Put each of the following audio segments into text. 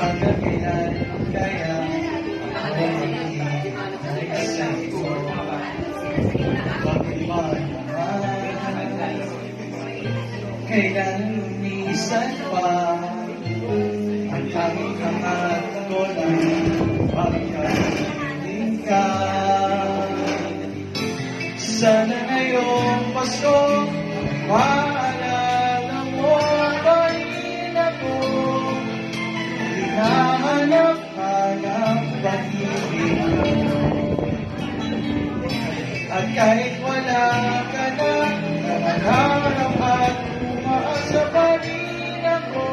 hanggang kailan kaya ako maghihintay sa'yo? Bakit ba naman kailan lumisan pa ang tanging hangat ko lang magkahiling ka? Sana ngayong Pasko maalala mo pa rin ako. Hinahanap-hanap pag-ibig ko. At kahit wala ka na, nangangarap at umaasa pa rin ako.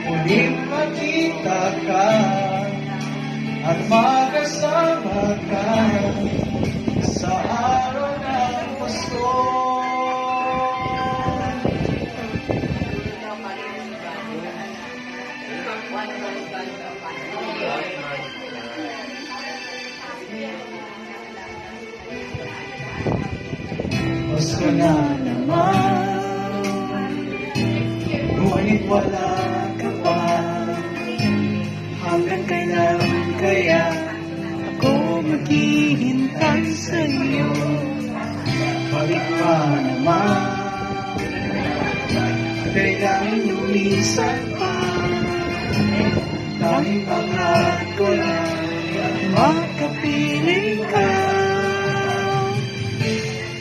Muling makita ka at makasama ka sa araw ng Pasko. Pasko na naman, ngunit wala ka pa. Hanggang kailan kaya ako maghihintay sa'yo? Balik pa naman, kailan lumisan pa. Tanging pangarap ko lang makapiling ka.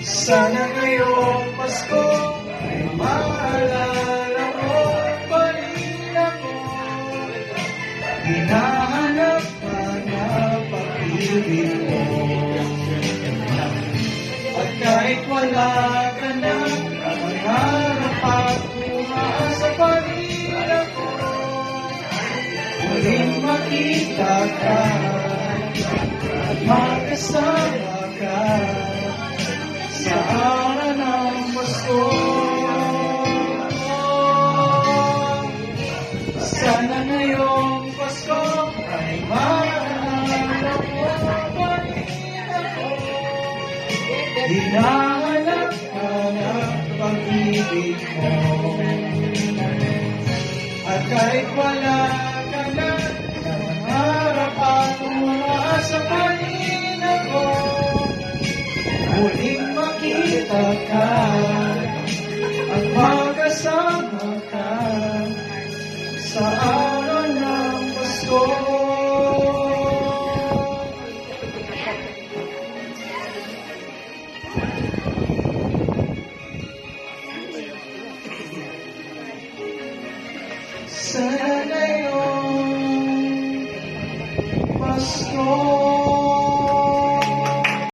Sana ngayong Pasko ay maalala mo pa rin ako. Hinahanap-hanap pag-ibig mo. At kahit wala ka na, nangangarap at umaasa pa rin ako. Muling makita ka at makasama ka sa araw ng Pasko. Sana ngayong Pasko ay maalala mo pa rin ako. Hinahanap-hanap pag-ibig mo. At kahit wala ka na, nangangarap at umaasa pa rin ako. Muling makita ka at magkasama ka sa araw ng Pasko. Sana